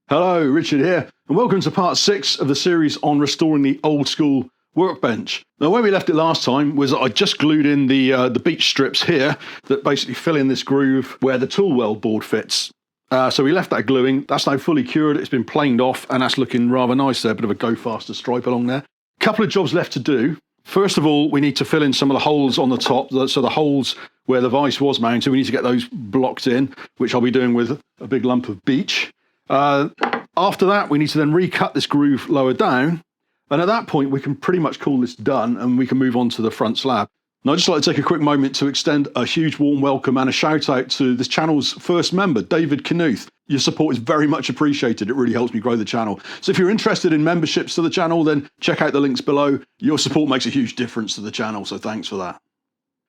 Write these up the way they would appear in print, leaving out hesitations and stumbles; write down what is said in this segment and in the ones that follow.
Hello, Richard here, and welcome to part 6 of the series on restoring the old school workbench. Now, where we left it last time was I just glued in the beech strips here that basically fill in this groove where the tool weld board fits. So we left that gluing. That's now fully cured. It's been planed off, and that's looking rather nice there. A bit of a go faster stripe along there. Couple of jobs left to do. First of all, we need to fill in some of the holes on the top. So the holes where the vise was mounted, we need to get those blocked in, which I'll be doing with a big lump of beech. After that, we need to then recut this groove lower down. And at that point, we can pretty much call this done, and we can move on to the front slab. And I'd just like to take a quick moment to extend a huge warm welcome and a shout out to this channel's first member, David Knuth. Your support is very much appreciated. It really helps me grow the channel. So if you're interested in memberships to the channel, then check out the links below. Your support makes a huge difference to the channel, so thanks for that.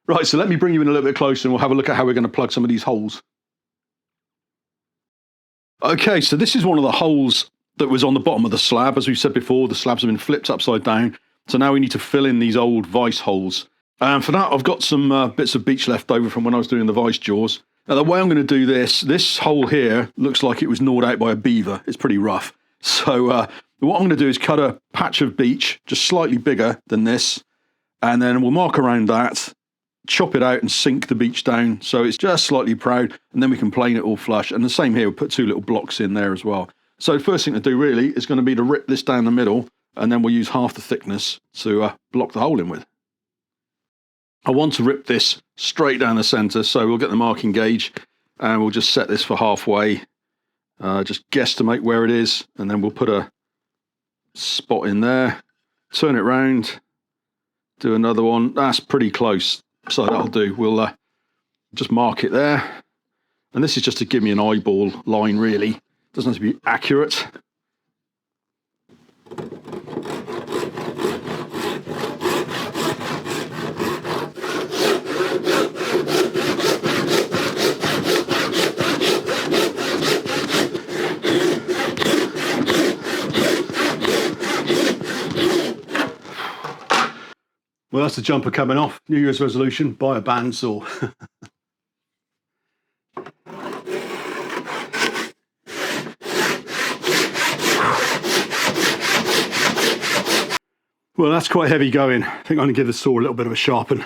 Right, so let me bring you in a little bit closer and we'll have a look at how we're going to plug some of these holes. Okay, so this is one of the holes that was on the bottom of the slab. As we said before, the slabs have been flipped upside down. So now we need to fill in these old vise holes. And for that, I've got some bits of beech left over from when I was doing the vise jaws. Now, the way I'm going to do this hole here looks like it was gnawed out by a beaver. It's pretty rough. So what I'm going to do is cut a patch of beech, just slightly bigger than this. And then we'll mark around that, chop it out and sink the beech down so it's just slightly proud, and then we can plane it all flush. And the same here, we'll put 2 little blocks in there as well. So the first thing to do really is going to be to rip this down the middle, and then we'll use half the thickness to block the hole in with. I want to rip this straight down the centre, so we'll get the marking gauge and we'll just set this for halfway, just guesstimate where it is, and then we'll put a spot in there, turn it round, do another one. That's pretty close, so that'll do. We'll just mark it there, and this is just to give me an eyeball line really. Doesn't have to be accurate. Well, that's the jumper coming off. New Year's resolution, buy a bandsaw. Well, that's quite heavy going. I think I'm going to give the saw a little bit of a sharpen.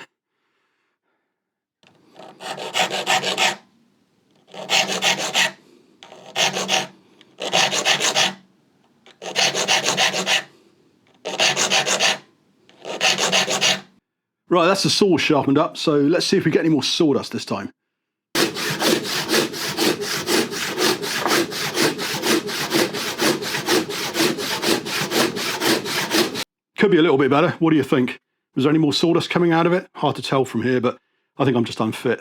Right, that's the saw sharpened up, so let's see if we get any more sawdust this time. Could be a little bit better. What do you think? Was there any more sawdust coming out of it? Hard to tell from here, but I think I'm just unfit.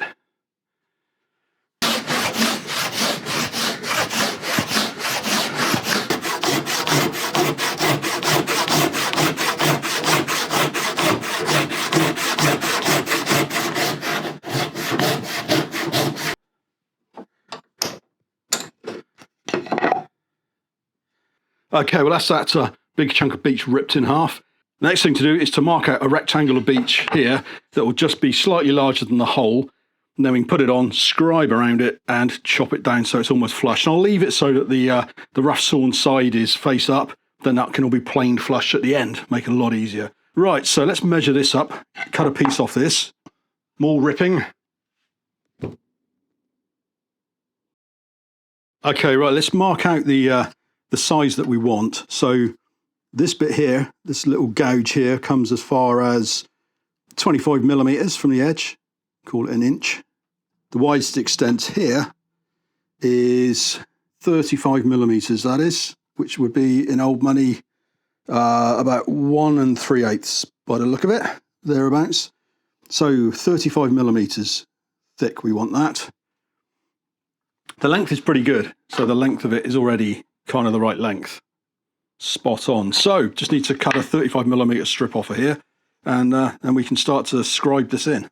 Okay, well that's that big chunk of beech ripped in half. The next thing to do is to mark out a rectangle of beech here that will just be slightly larger than the hole. And then we can put it on, scribe around it, and chop it down so it's almost flush. And I'll leave it so that the rough sawn side is face up. Then that can all be planed flush at the end, make it a lot easier. Right, so let's measure this up. Cut a piece off this. More ripping. Okay, right, let's mark out the size that we want. So this bit here, this little gouge here, comes as far as 25 millimeters from the edge. Call it an inch. The widest extent here is 35 millimeters, that is, which would be in old money about 1 3/8 by the look of it, thereabouts. So 35 millimeters thick, we want that. The length is pretty good, so the length of it is already kind of the right length. Spot on. So just need to cut a 35 millimeter strip off of here, and then we can start to scribe this in.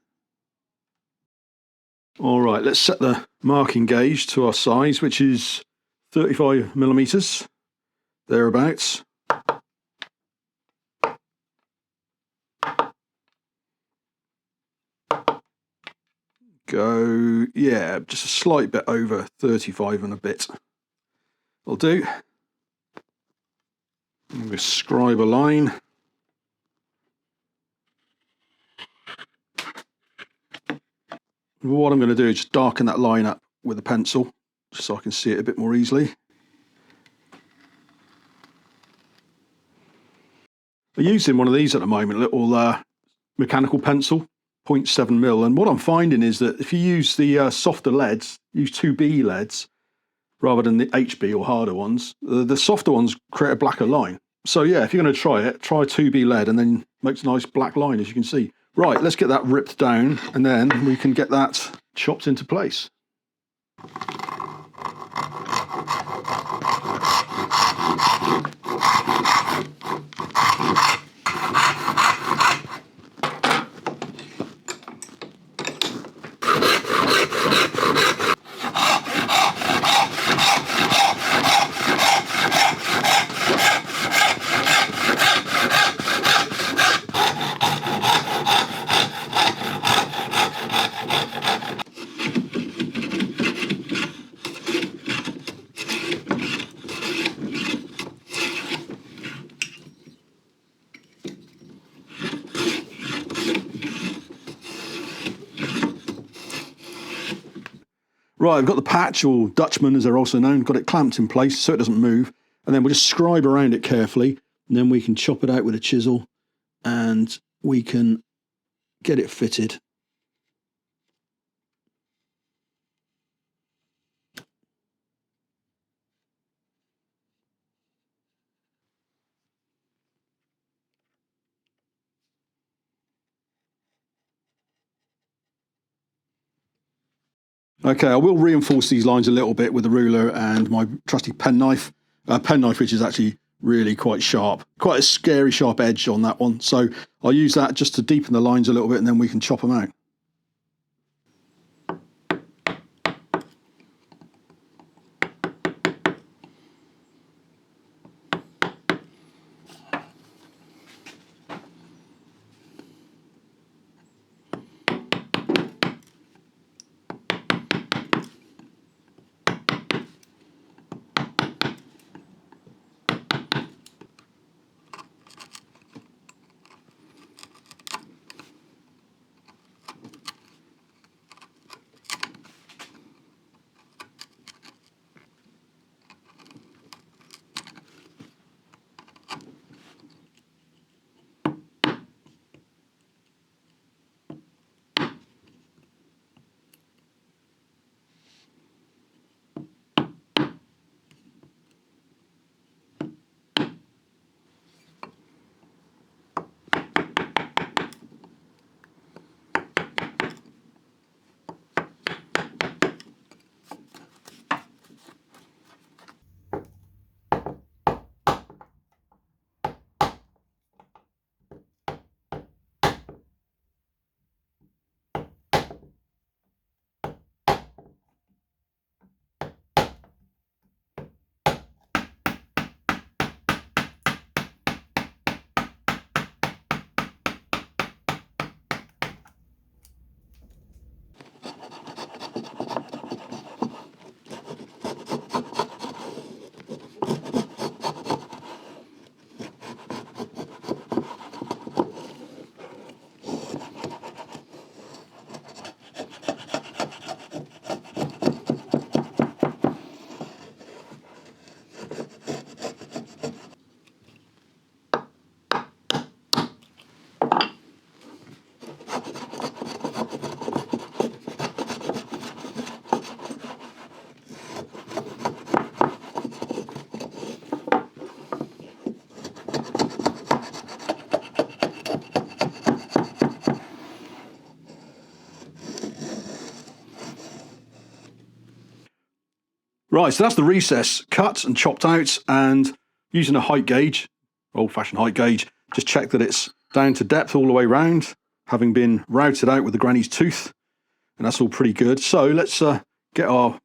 All right, let's set the marking gauge to our size, which is 35 millimeters, thereabouts. Go, yeah, just a slight bit over 35 and a bit. Will do. We scribe a line. What I'm going to do is just darken that line up with a pencil, just so I can see it a bit more easily. I'm using one of these at the moment, a little mechanical pencil, 0.7mm, and what I'm finding is that if you use the softer leads, use 2B leads, rather than the HB or harder ones, the softer ones create a blacker line. So yeah, if you're going to try it, try 2B lead and then makes a nice black line, as you can see. Right, let's get that ripped down and then we can get that chopped into place. Right, I've got the patch, or Dutchman as they're also known, got it clamped in place so it doesn't move. And then we'll just scribe around it carefully. And then we can chop it out with a chisel and we can get it fitted. Okay, I will reinforce these lines a little bit with a ruler and my trusty penknife, which is actually really quite sharp, quite a scary sharp edge on that one. So I'll use that just to deepen the lines a little bit and then we can chop them out. Right, so that's the recess cut and chopped out, and using a height gauge, old-fashioned height gauge, just check that it's down to depth all the way round, having been routed out with the granny's tooth, and that's all pretty good. So let's get our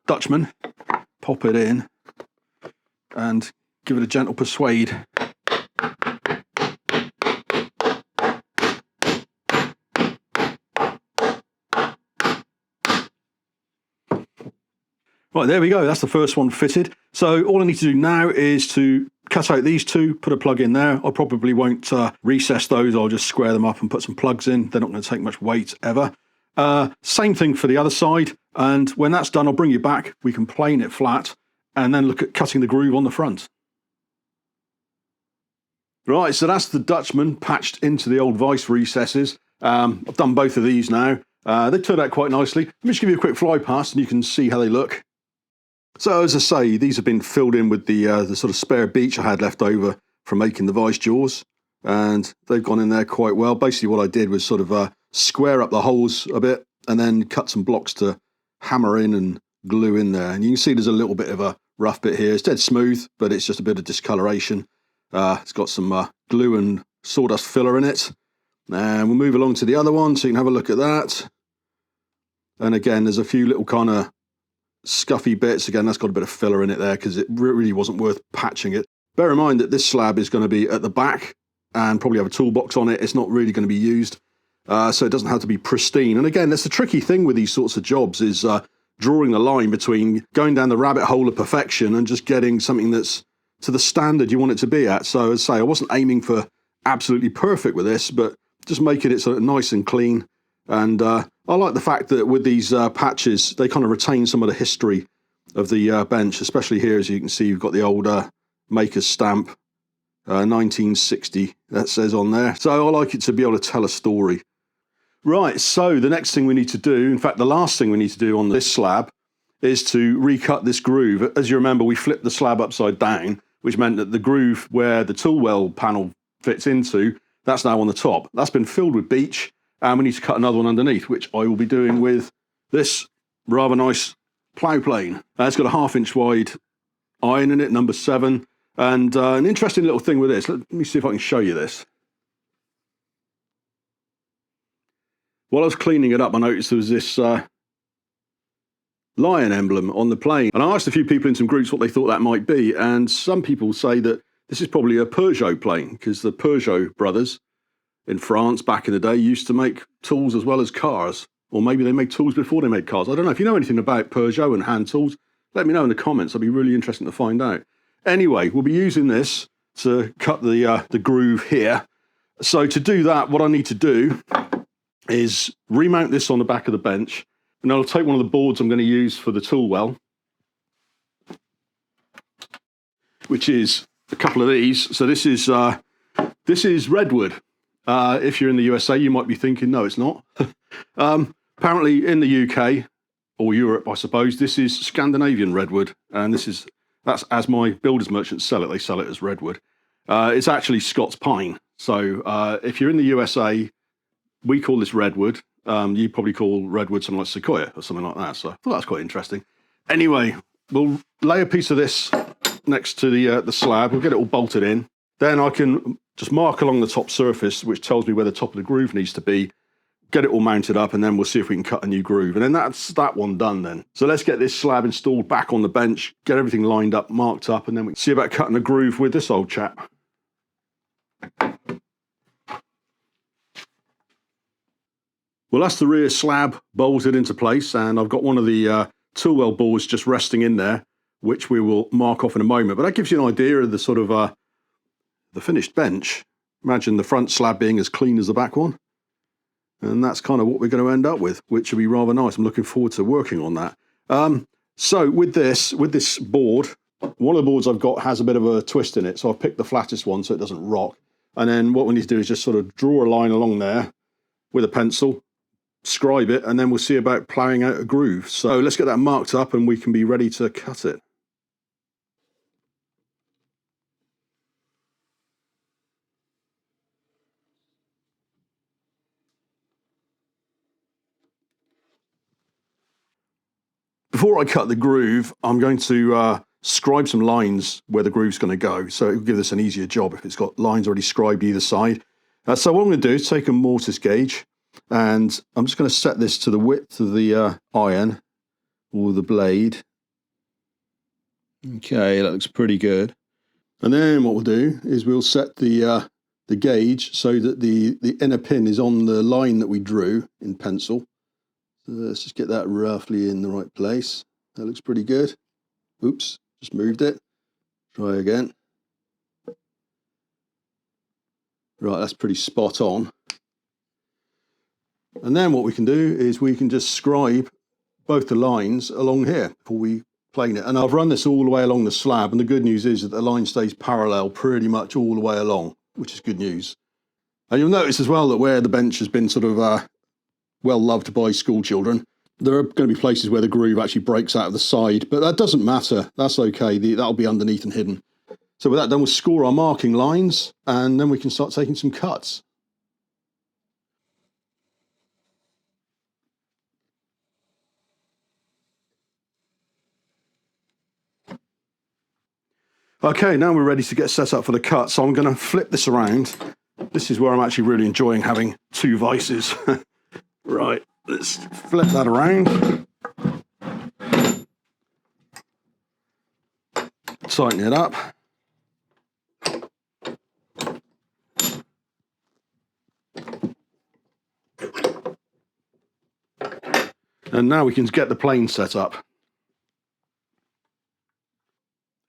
Dutchman, pop it in, and give it a gentle persuade. Right, there we go. That's the first one fitted. So all I need to do now is to cut out these two, put a plug in there. I probably won't recess those. I'll just square them up and put some plugs in. They're not going to take much weight ever. Same thing for the other side. And when that's done, I'll bring you back. We can plane it flat and then look at cutting the groove on the front. Right, so that's the Dutchman patched into the old vice recesses. I've done both of these now. They turned out quite nicely. Let me just give you a quick fly past and you can see how they look. So as I say, these have been filled in with the sort of spare beech I had left over from making the vice jaws. And they've gone in there quite well. Basically what I did was sort of square up the holes a bit and then cut some blocks to hammer in and glue in there. And you can see there's a little bit of a rough bit here. It's dead smooth, but it's just a bit of discoloration. It's got some glue and sawdust filler in it. And we'll move along to the other one so you can have a look at that. And again, there's a few little kind of scuffy bits. Again, that's got a bit of filler in it there because it really wasn't worth patching it. Bear in mind that this slab is going to be at the back and probably have a toolbox on it. It's not really going to be used, so it doesn't have to be pristine. And again, that's the tricky thing with these sorts of jobs is drawing the line between going down the rabbit hole of perfection and just getting something that's to the standard you want it to be at. So as I say, I wasn't aiming for absolutely perfect with this, but just making it sort of nice and clean. And I like the fact that with these patches, they kind of retain some of the history of the bench, especially here, as you can see, you've got the old maker's stamp, 1960, that says on there. So I like it to be able to tell a story. Right, so the next thing we need to do, in fact, the last thing we need to do on this slab is to recut this groove. As you remember, we flipped the slab upside down, which meant that the groove where the tool well panel fits into, that's now on the top. That's been filled with beech, and we need to cut another one underneath, which I will be doing with this rather nice plough plane. It's got a 1/2 inch wide iron in it, number 7, and an interesting little thing with this. Let me see if I can show you this. While I was cleaning it up, I noticed there was this lion emblem on the plane. And I asked a few people in some groups what they thought that might be. And some people say that this is probably a Peugeot plane because the Peugeot brothers in France back in the day used to make tools as well as cars. Or maybe they made tools before they made cars. I don't know. If you know anything about Peugeot and hand tools, let me know in the comments. It'd be really interesting to find out. Anyway, we'll be using this to cut the groove here. So to do that, what I need to do is remount this on the back of the bench. And I'll take one of the boards I'm going to use for the tool well, which is a couple of these. So this is redwood. If you're in the USA, you might be thinking, no, it's not. Apparently in the UK or Europe, I suppose, this is Scandinavian redwood, and that's as my builders merchants sell it. They sell it as redwood. It's actually Scots pine. So if you're in the USA, we call this redwood. You probably call redwood something like sequoia or something like that. So I thought that's quite interesting. Anyway, we'll lay a piece of this next to the slab. We'll get it all bolted in. Then I can just mark along the top surface, which tells me where the top of the groove needs to be. Get it all mounted up, and then we'll see if we can cut a new groove. And then that's that one done then. So let's get this slab installed back on the bench, get everything lined up, marked up, and then we can see about cutting a groove with this old chap. Well, that's the rear slab bolted into place, and I've got one of the tool well boards just resting in there, which we will mark off in a moment. But that gives you an idea of the sort of the finished bench. Imagine the front slab being as clean as the back one. And that's kind of what we're going to end up with, which will be rather nice. I'm looking forward to working on that. So with this board, one of the boards I've got has a bit of a twist in it, so I've picked the flattest one so it doesn't rock. And then what we need to do is just sort of draw a line along there with a pencil, scribe it, and then we'll see about ploughing out a groove. So let's get that marked up and we can be ready to cut it. Before I cut the groove, I'm going to scribe some lines where the groove's going to go, so it'll give this an easier job if it's got lines already scribed either side. So what I'm going to do is take a mortise gauge, and I'm just going to set this to the width of the iron, or the blade. Okay, that looks pretty good. And then what we'll do is we'll set the gauge so that the inner pin is on the line that we drew in pencil. So let's just get that roughly in the right place. That looks pretty good. Oops, just moved it. Try again. Right, that's pretty spot on. And then what we can do is we can just scribe both the lines along here before we plane it. And I've run this all the way along the slab, and the good news is that the line stays parallel pretty much all the way along, which is good news. And you'll notice as well that where the bench has been sort of well loved by school children, there are going to be places where the groove actually breaks out of the side, but that doesn't matter. That's okay. That'll be underneath and hidden. So with that done, we'll score our marking lines, and then we can start taking some cuts. Okay, now we're ready to get set up for the cut. So I'm going to flip this around. This is where I'm actually really enjoying having two vices. Right, let's flip that around. Tighten it up. And now we can get the plane set up.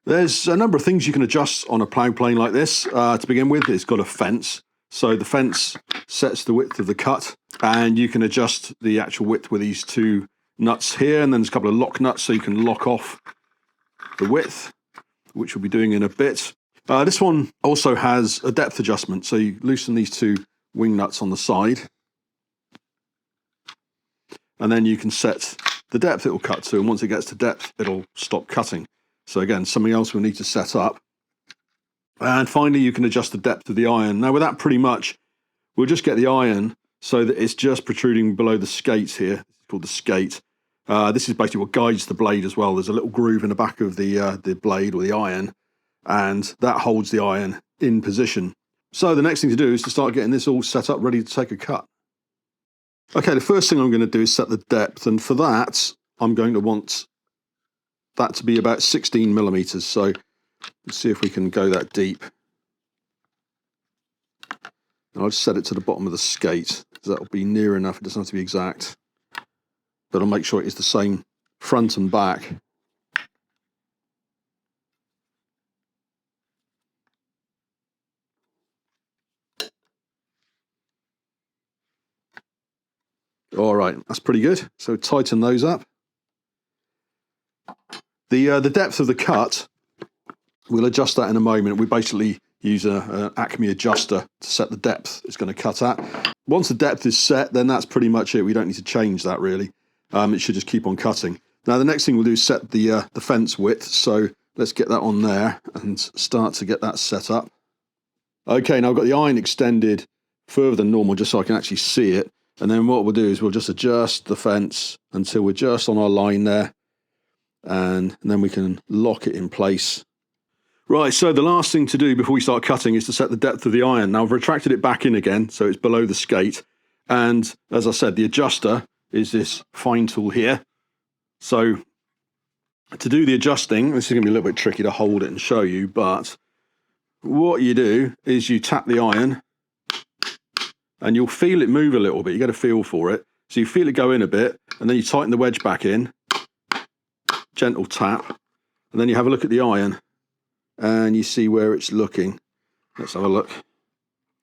There's a number of things you can adjust on a plough plane like this. To begin with, it's got a fence. So the fence sets the width of the cut, and you can adjust the actual width with these two nuts here, and then there's a couple of lock nuts so you can lock off the width, which we'll be doing in a bit. This one also has a depth adjustment, so you loosen these two wing nuts on the side, and then you can set the depth it will cut to, and once it gets to depth, it'll stop cutting. So again, something else we'll need to set up. And finally, you can adjust the depth of the iron. Now with that, pretty much, we'll just get the iron so that it's just protruding below the skates here. It's called the skate. This is basically what guides the blade as well. There's a little groove in the back of the blade or the iron, and that holds the iron in position. So the next thing to do is to start getting this all set up, ready to take a cut. Okay, the first thing I'm going to do is set the depth, and for that, I'm going to want that to be about 16 millimeters. So let's see if we can go that deep. And I'll just set it to the bottom of the skate, because that'll be near enough. It doesn't have to be exact, but I'll make sure it is the same front and back. All right, that's pretty good. So tighten those up. The depth of the cut, we'll adjust that in a moment. We basically use an Acme adjuster to set the depth it's going to cut at. Once the depth is set, then that's pretty much it. We don't need to change that really. It should just keep on cutting. Now the next thing we'll do is set the fence width. So let's get that on there and start to get that set up. Okay, now I've got the iron extended further than normal just so I can actually see it. And then what we'll do is we'll just adjust the fence until we're just on our line there. And then we can lock it in place. Right, so the last thing to do before we start cutting is to set the depth of the iron. Now I've retracted it back in again, so it's below the skate. And as I said, the adjuster is this fine tool here. So to do the adjusting, this is going to be a little bit tricky to hold it and show you, but what you do is you tap the iron and you'll feel it move a little bit. You get a feel for it. So you feel it go in a bit, and then you tighten the wedge back in. Gentle tap, and then you have a look at the iron and you see where it's looking. Let's have a look.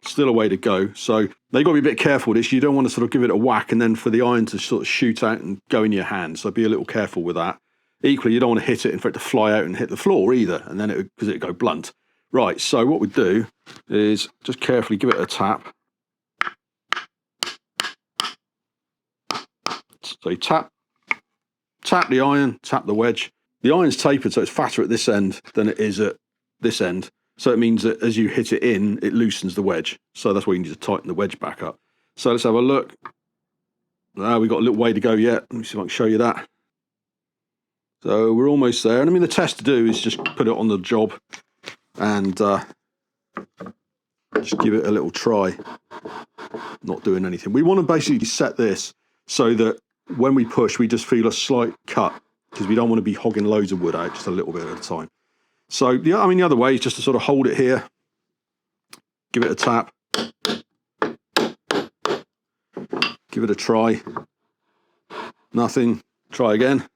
Still a way to go. So they've got to be a bit careful with this. You don't want to sort of give it a whack and then for the iron to sort of shoot out and go in your hand. So be a little careful with that. Equally, you don't want to hit it and for it to fly out and hit the floor either, and then because it'll go blunt. Right, so what we do is just carefully give it a tap. So you tap the iron, tap the wedge. The iron's tapered, so it's fatter at this end than it is at this end. So it means that as you hit it in, it loosens the wedge. So that's why you need to tighten the wedge back up. So let's have a look. We've got a little way to go yet. Let me see if I can show you that. So we're almost there. And I mean, the test to do is just put it on the job and just give it a little try. Not doing anything. We want to basically set this so that when we push, we just feel a slight cut because we don't want to be hogging loads of wood out, just a little bit at a time. So, yeah, I mean, the other way is just to sort of hold it here, give it a tap, give it a try. Nothing. Try again.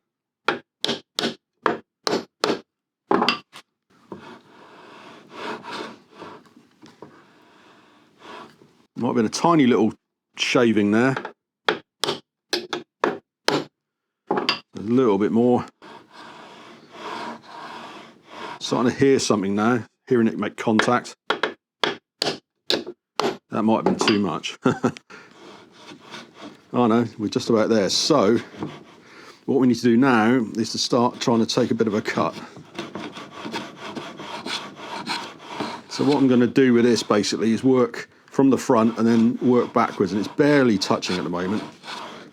Might have been a tiny little shaving there. A little bit more. Starting to hear something now. Hearing it make contact. That might have been too much. Oh no, we're just about there. So, what we need to do now is to start trying to take a bit of a cut. So what I'm going to do with this basically is work from the front and then work backwards, and it's barely touching at the moment,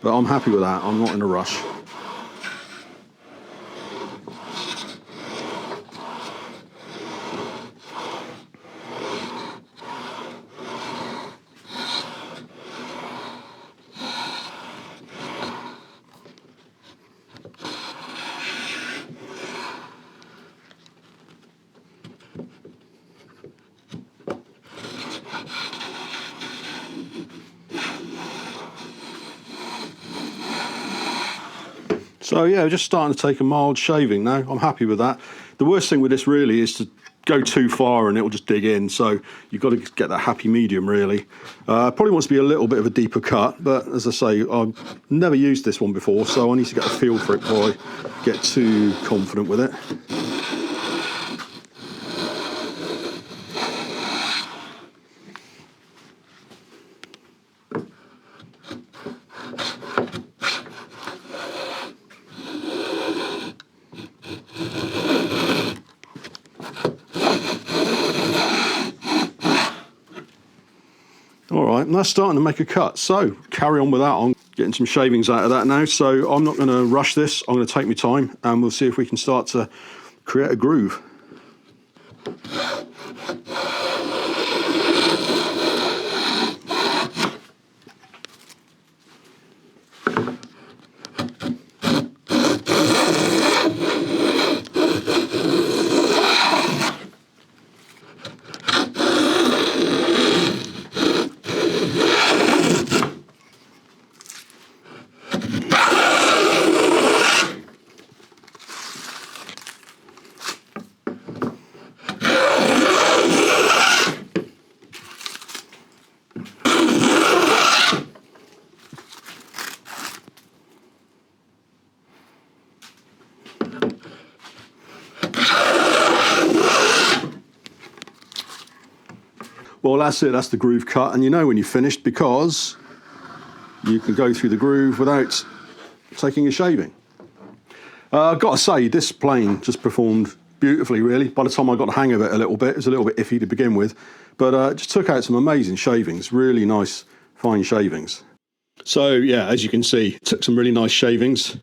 but I'm happy with that. I'm not in a rush. So yeah, just starting to take a mild shaving now. I'm happy with that. The worst thing with this really is to go too far and it will just dig in. So you've got to get that happy medium really. Probably wants to be a little bit of a deeper cut, but as I say, I've never used this one before, so I need to get a feel for it before I get too confident with it. All right, and that's starting to make a cut. So carry on with that. I'm getting some shavings out of that now. So I'm not going to rush this. I'm going to take my time and we'll see if we can start to create a groove. Well, that's it. That's the groove cut, and you know when you're finished because you can go through the groove without taking a shaving. I've got to say, this plane just performed beautifully, really. By the time I got the hang of it a little bit, it was a little bit iffy to begin with, but it just took out some amazing shavings, really nice, fine shavings. So, yeah, as you can see, took some really nice shavings.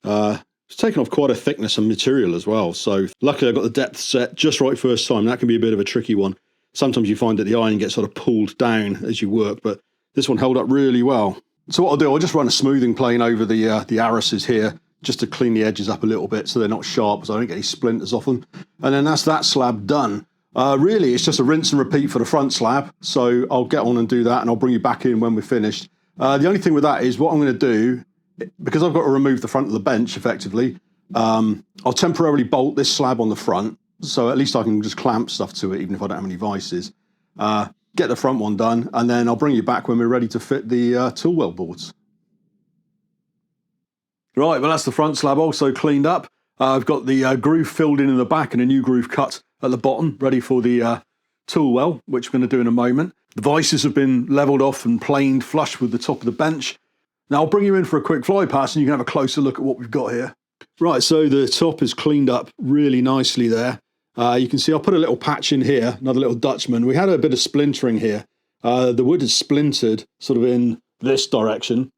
It's taken off quite a thickness and material as well, so luckily I got the depth set just right first time. That can be a bit of a tricky one. Sometimes you find that the iron gets sort of pulled down as you work, but this one held up really well. So what I'll do, I'll just run a smoothing plane over the arises here, just to clean the edges up a little bit so they're not sharp, so I don't get any splinters off them. And then that's that slab done. Really, it's just a rinse and repeat for the front slab. So I'll get on and do that, and I'll bring you back in when we're finished. The only thing with that is what I'm going to do, because I've got to remove the front of the bench effectively, I'll temporarily bolt this slab on the front. So at least I can just clamp stuff to it, even if I don't have any vices. Get the front one done, and then I'll bring you back when we're ready to fit the tool well boards. Right, well that's the front slab also cleaned up. I've got the groove filled in the back and a new groove cut at the bottom, ready for the tool well, which we're going to do in a moment. The vices have been levelled off and planed flush with the top of the bench. Now I'll bring you in for a quick fly pass and you can have a closer look at what we've got here. Right, so the top is cleaned up really nicely there. You can see I'll put a little patch in here, another little Dutchman. We had a bit of splintering here. The wood is splintered sort of in this direction,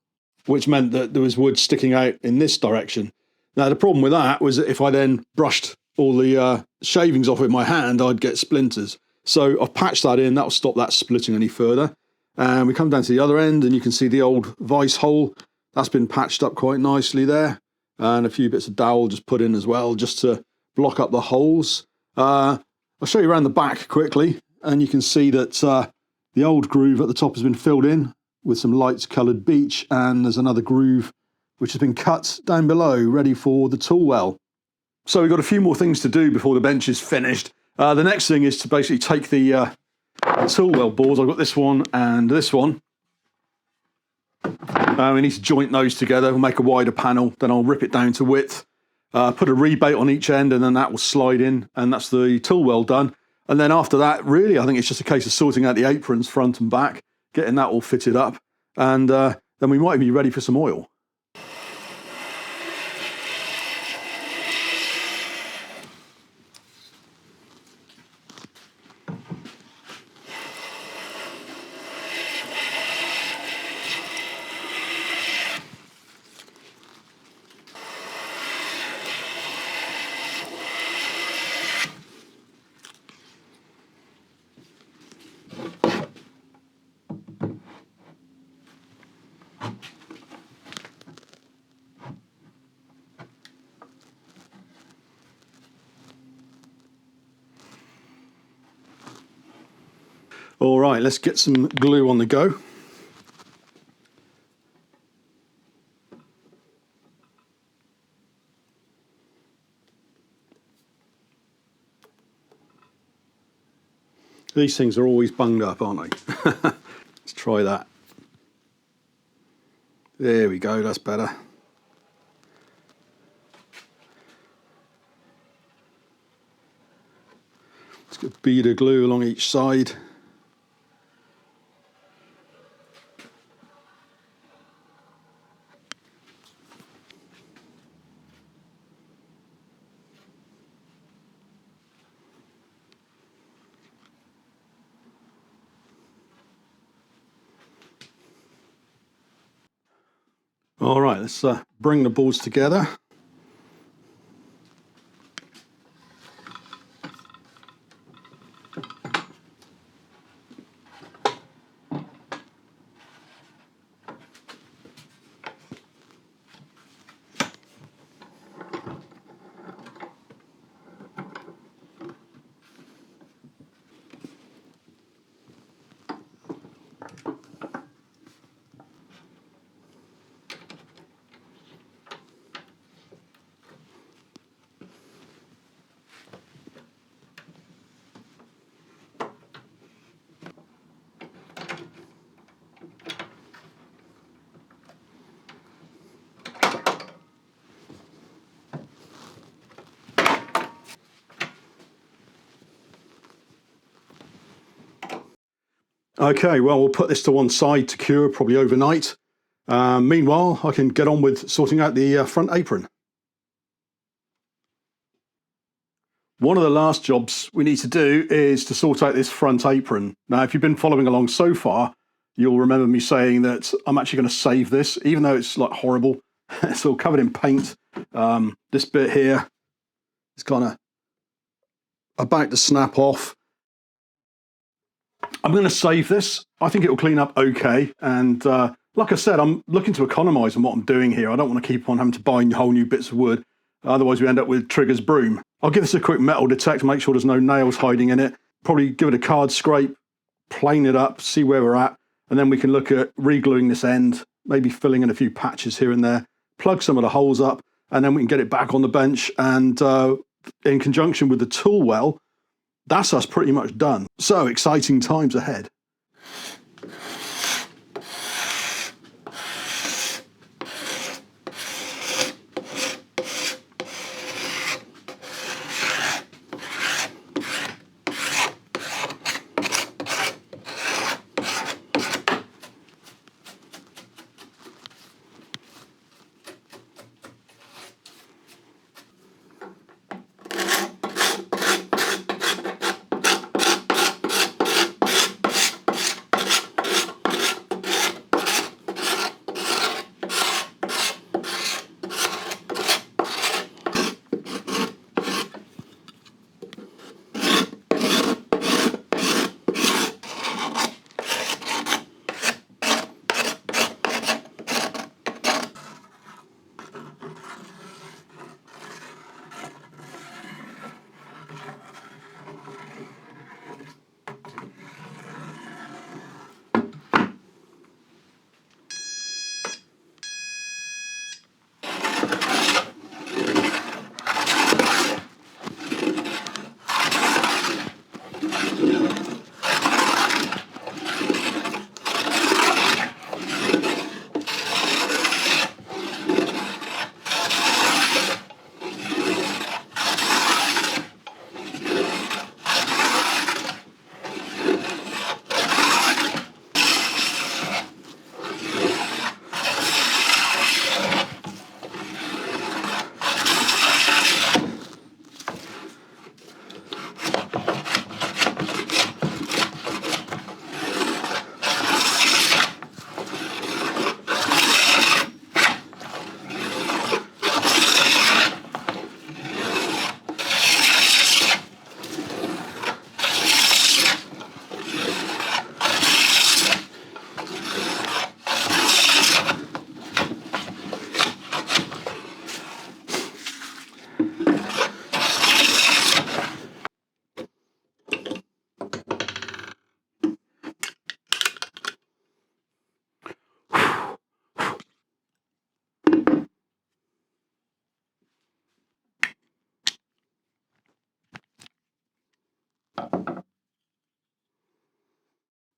which meant that there was wood sticking out in this direction. Now, the problem with that was that if I then brushed all the shavings off with my hand, I'd get splinters. So I've patched that in. That'll stop that splitting any further. And we come down to the other end and you can see the old vice hole. That's been patched up quite nicely there. And a few bits of dowel just put in as well, just to block up the holes. I'll show you around the back quickly, and you can see that the old groove at the top has been filled in with some light coloured beech, and there's another groove which has been cut down below, ready for the tool well. So we've got a few more things to do before the bench is finished. The next thing is to basically take the tool well bores. I've got this one and this one. We need to joint those together. We'll make a wider panel. Then I'll rip it down to width. Put a rebate on each end, and then that will slide in, and that's the tool well done. And then after that, really, I think it's just a case of sorting out the aprons front and back, getting that all fitted up, and then we might be ready for some oil. All right, let's get some glue on the go. These things are always bunged up, aren't they? Let's try that. There we go, that's better. Let's get a bead of glue along each side. All right, let's bring the boards together. Okay, well, we'll put this to one side to cure probably overnight. Meanwhile, I can get on with sorting out the front apron. One of the last jobs we need to do is to sort out this front apron. Now, if you've been following along so far, you'll remember me saying that I'm actually going to save this, even though it's like horrible. It's all covered in paint. This bit here is kind of about to snap off. I'm going to save this. I think it will clean up okay. And like I said, I'm looking to economise on what I'm doing here. I don't want to keep on having to buy whole new bits of wood. Otherwise, we end up with Trigger's broom. I'll give this a quick metal detect, make sure there's no nails hiding in it. Probably give it a card scrape, plane it up, see where we're at. And then we can look at re-gluing this end, maybe filling in a few patches here and there, plug some of the holes up, and then we can get it back on the bench. And in conjunction with the tool well, that's us pretty much done. So exciting times ahead.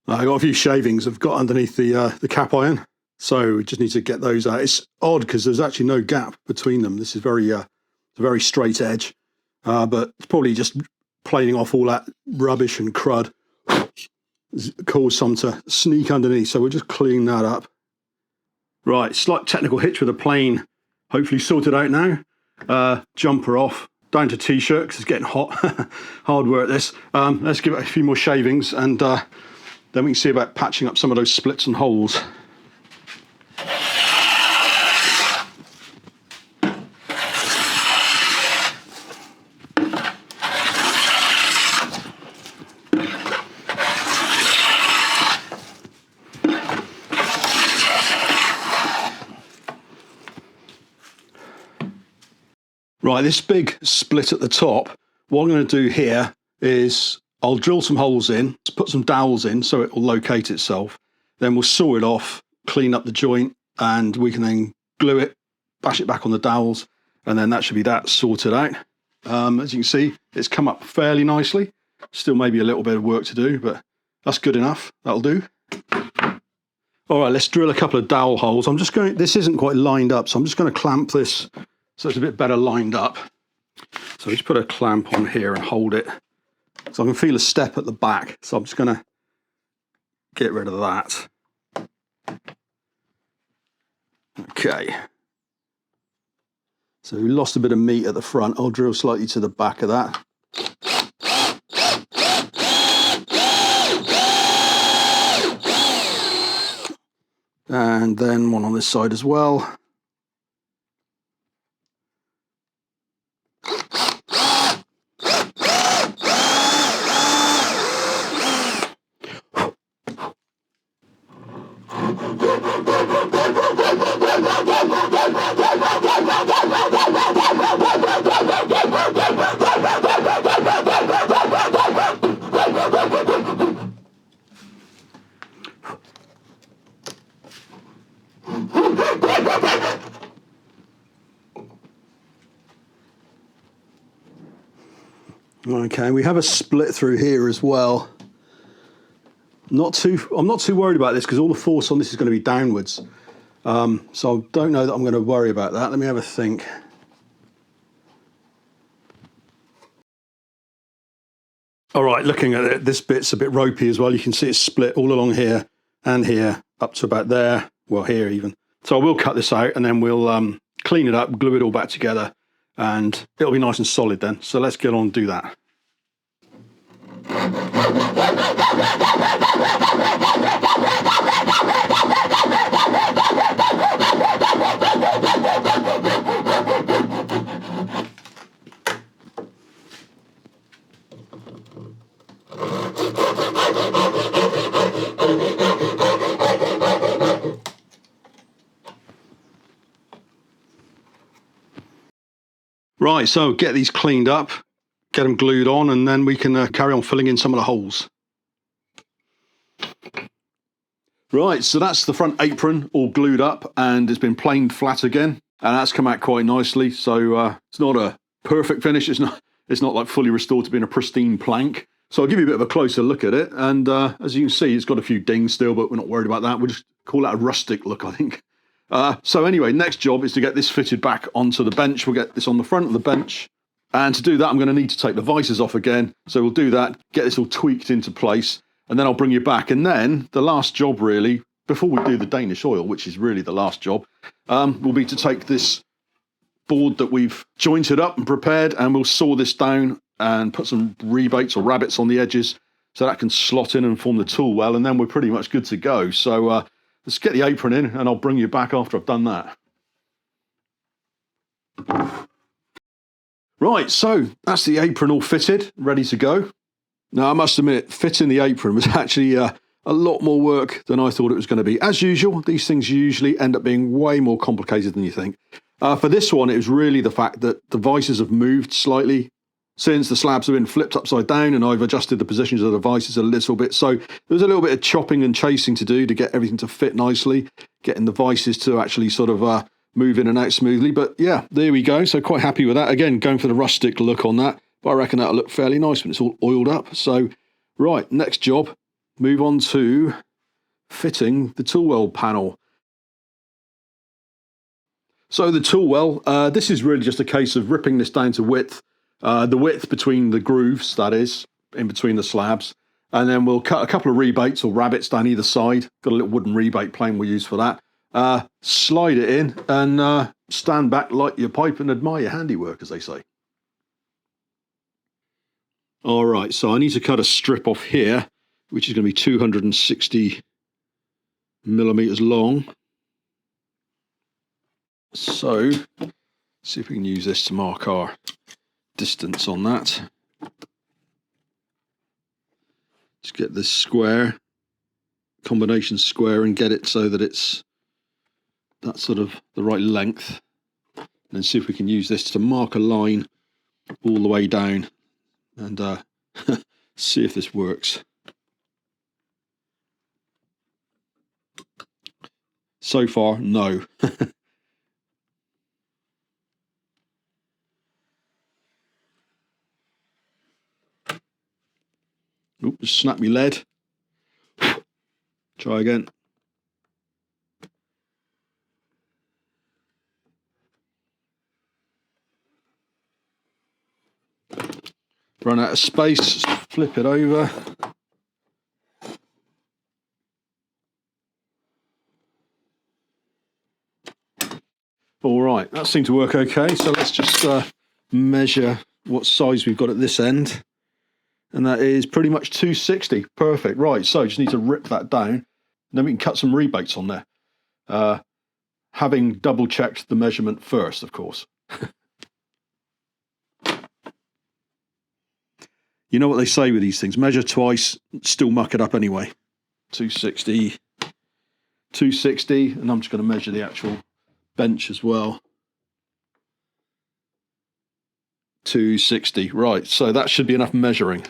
I got a few shavings I've got underneath the cap iron, so we just need to get those out. It's odd because there's actually no gap between them. This is a very straight edge, but it's probably just planing off all that rubbish and crud. It's caused some to sneak underneath, so we'll just clean that up. Right, slight technical hitch with the plane hopefully sorted out now. Jumper off, down to t-shirt because it's getting hot. Hard work this. Let's give it a few more shavings, and then we can see about patching up some of those splits and holes. Right, this big split at the top, what I'm going to do here is I'll drill some holes in, put some dowels in so it will locate itself. Then we'll saw it off, clean up the joint, and we can then glue it, bash it back on the dowels, and then that should be that sorted out. As you can see, it's come up fairly nicely. Still maybe a little bit of work to do, but that's good enough. That'll do. All right, let's drill a couple of dowel holes. This isn't quite lined up, so I'm just going to clamp this so it's a bit better lined up. So just put a clamp on here and hold it. So I can feel a step at the back. So I'm just going to get rid of that. Okay. So we lost a bit of meat at the front. I'll drill slightly to the back of that. And then one on this side as well. Okay, we have a split through here as well. I'm not too worried about this because all the force on this is going to be downwards. So I don't know that I'm going to worry about that. Let me have a think. All right, looking at it, this bit's a bit ropey as well. You can see it's split all along here and here up to about there. Well, here even. So I will cut this out and then we'll clean it up, glue it all back together, and it'll be nice and solid then. So let's get on and do that. Right, so get these cleaned up, get them glued on, and then we can carry on filling in some of the holes. Right, so that's the front apron all glued up and it's been planed flat again, and that's come out quite nicely. So it's not a perfect finish. It's not like fully restored to being a pristine plank. So I'll give you a bit of a closer look at it, and as you can see, it's got a few dings still, but we're not worried about that. We'll just call that a rustic look, I think. So anyway, next job is to get this fitted back onto the bench. We'll get this on the front of the bench. And to do that, I'm going to need to take the vices off again. So we'll do that, get this all tweaked into place, and then I'll bring you back. And then the last job really, before we do the Danish oil, which is really the last job, will be to take this board that we've jointed up and prepared, and we'll saw this down and put some rebates or rabbets on the edges so that can slot in and form the tool well, and then we're pretty much good to go. So let's get the apron in, and I'll bring you back after I've done that. Right, so that's the apron all fitted, ready to go. Now, I must admit, fitting the apron was actually a lot more work than I thought it was going to be. As usual, these things usually end up being way more complicated than you think. For this one, it was really the fact that the vices have moved slightly since the slabs have been flipped upside down, and I've adjusted the positions of the vices a little bit. So there was a little bit of chopping and chasing to do to get everything to fit nicely, getting the vices to actually sort of move in and out smoothly. But yeah, there we go. So quite happy with that. Again, going for the rustic look on that, but I reckon that'll look fairly nice when it's all oiled up. So right, next job move on to fitting the tool well panel. So the tool well, this is really just a case of ripping this down to width, the width between the grooves, that is, in between the slabs. And then we'll cut a couple of rebates or rabbets down either side. Got a little wooden rebate plane we'll use for that. Slide it in and stand back, light your pipe and admire your handiwork, as they say. All right, so I need to cut a strip off here, which is going to be 260 millimeters long. So, see if we can use this to mark our distance on that. Just get this square, combination square, and get it so that it's that sort of the right length. And then see if we can use this to mark a line all the way down and see if this works. So far, no. Oop, just snap me lead. Try again. Run out of space, flip it over. All right, that seemed to work okay. So let's just measure what size we've got at this end. And that is pretty much 260. Perfect. Right, so just need to rip that down. And then we can cut some rebates on there. Having double checked the measurement first, of course. You know what they say with these things, measure twice, still muck it up anyway. 260, 260, and I'm just going to measure the actual bench as well. 260, right, so that should be enough measuring.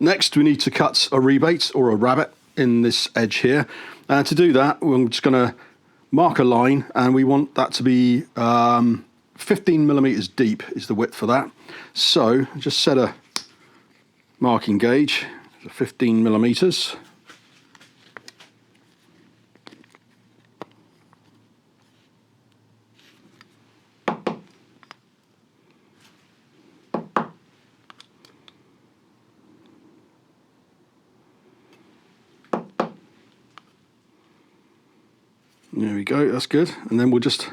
Next, we need to cut a rebate or a rabbet in this edge here. To do that, we're just going to mark a line, and we want that to be 15 millimeters deep is the width for that. So just set a marking gauge, 15 millimeters. There we go, that's good. And then we'll just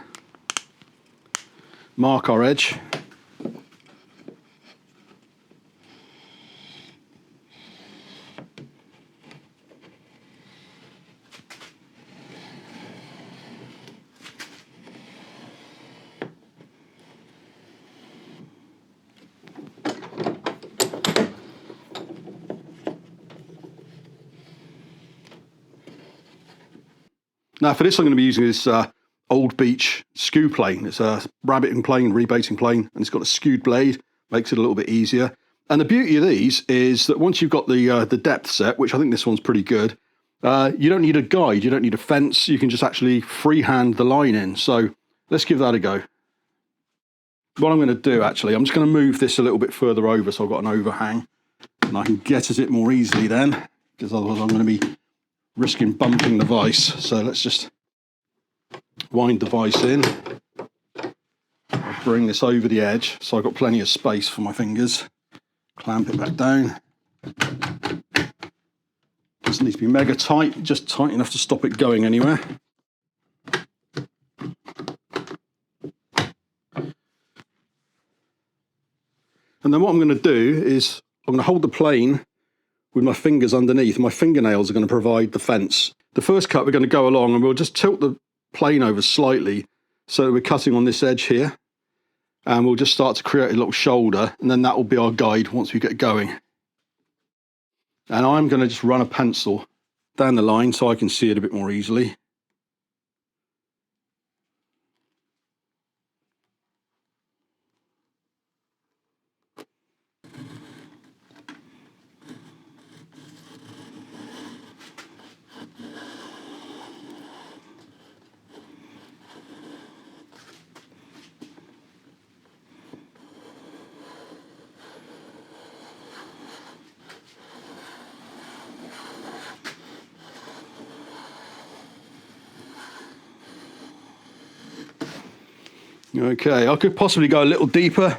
mark our edge. Now for this I'm going to be using this old beach skew plane. It's a rabbiting plane, rebating plane, and it's got a skewed blade, makes it a little bit easier. And the beauty of these is that once you've got the depth set, which I think this one's pretty good, you don't need a guide, you don't need a fence, you can just actually freehand the line in. So let's give that a go. What I'm going to do actually, I'm just going to move this a little bit further over so I've got an overhang and I can get at it more easily then, because otherwise I'm going to be risking bumping the vise. So let's just wind the vise in. I'll bring this over the edge so I've got plenty of space for my fingers. Clamp it back down. Just Doesn't need to be mega tight, just tight enough to stop it going anywhere. And then what I'm going to do is I'm going to hold the plane with my fingers underneath. My fingernails are going to provide the fence. The first cut we're going to go along and we'll just tilt the plane over slightly so that we're cutting on this edge here. And we'll just start to create a little shoulder, and then that will be our guide once we get going. And I'm going to just run a pencil down the line so I can see it a bit more easily. Okay, I could possibly go a little deeper.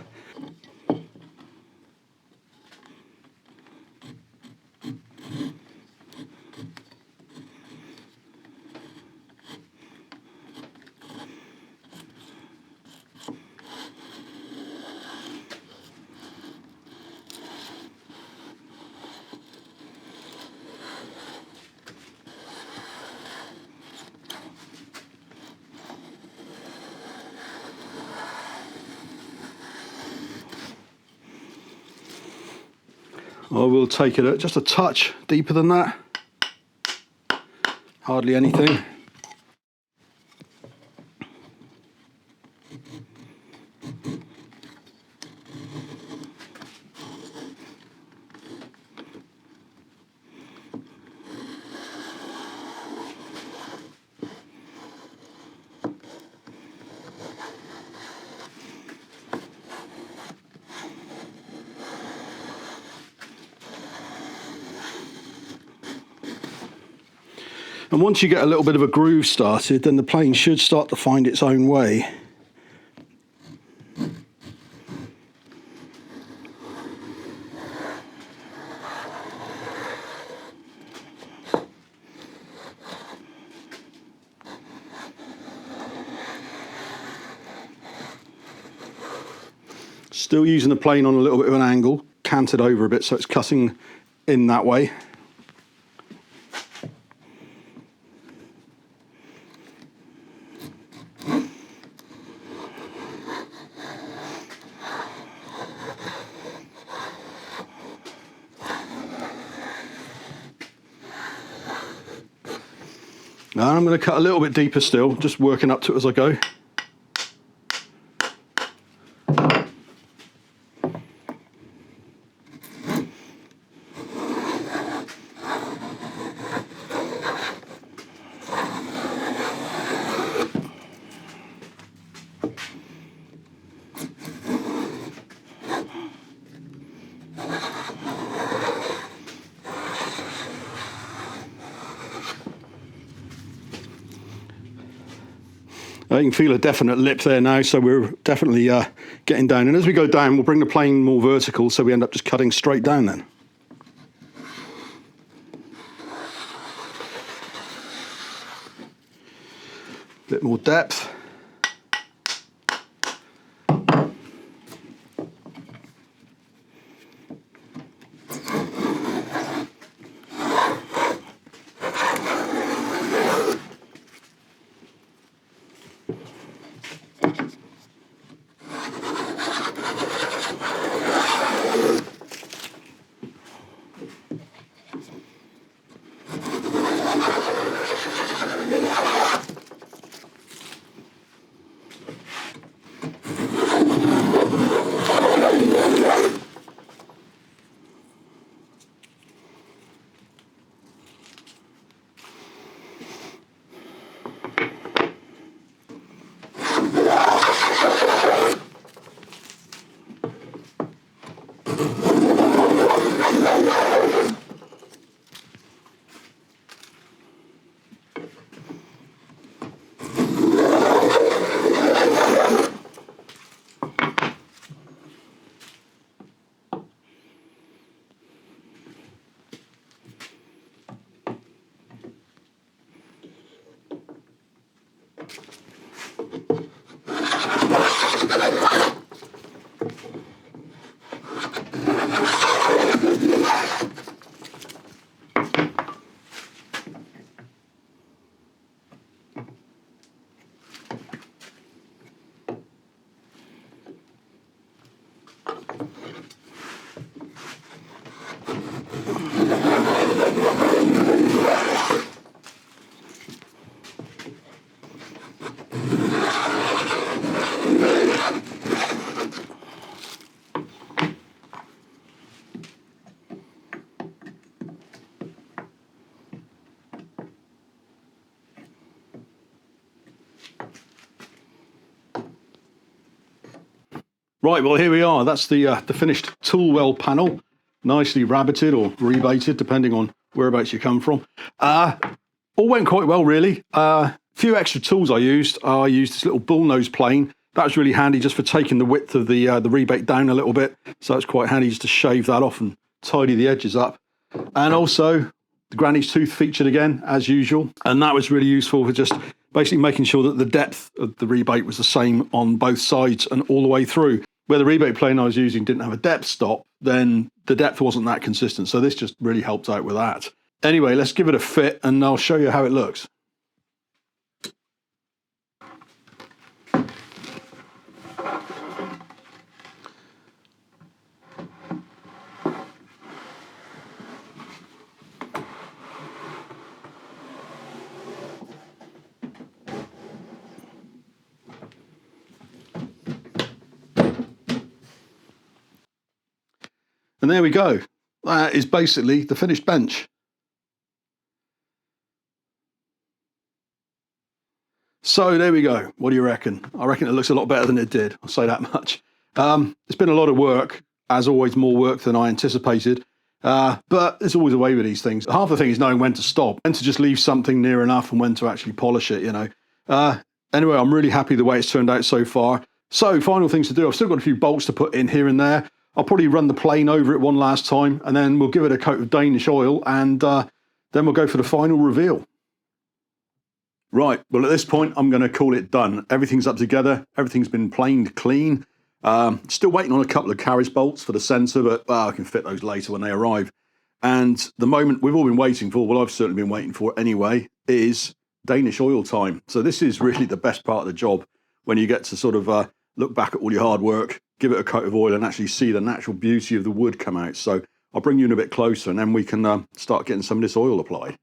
I will take it just a touch deeper than that. Hardly anything. And once you get a little bit of a groove started, then the plane should start to find its own way. Still using the plane on a little bit of an angle, canted over a bit so it's cutting in that way. And I'm going to cut a little bit deeper still, just working up to it as I go. You can feel a definite lip there now, so we're definitely getting down. And as we go down, we'll bring the plane more vertical, so we end up just cutting straight down then. Bit more depth. Right, well, here we are. That's the finished tool well panel, nicely rabbited or rebaited, depending on whereabouts you come from. All went quite well, really. A few extra tools I used. I used this little bullnose plane. That was really handy just for taking the width of the rebate down a little bit. So it's quite handy just to shave that off and tidy the edges up. And also the granny's tooth featured again, as usual. And that was really useful for just basically making sure that the depth of the rebate was the same on both sides and all the way through. Where the rebate plane I was using didn't have a depth stop, then the depth wasn't that consistent. So this just really helped out with that. Anyway, let's give it a fit and I'll show you how it looks. And there we go. That is basically the finished bench. So there we go. What do you reckon? I reckon it looks a lot better than it did. I'll say that much. It's been a lot of work, as always, more work than I anticipated. But there's always a way with these things. Half the thing is knowing when to stop, when to just leave something near enough and when to actually polish it, you know. Anyway, I'm really happy the way it's turned out so far. So final things to do. I've still got a few bolts to put in here and there. I'll probably run the plane over it one last time and then we'll give it a coat of Danish oil and then we'll go for the final reveal. Right, well at this point I'm going to call it done. Everything's up together, everything's been planed clean. Still waiting on a couple of carriage bolts for the sensor, but I can fit those later when they arrive. And the moment we've all been waiting for, well I've certainly been waiting for anyway, is Danish oil time. So this is really the best part of the job, when you get to sort of look back at all your hard work, give it a coat of oil and actually see the natural beauty of the wood come out. So I'll bring you in a bit closer and then we can start getting some of this oil applied.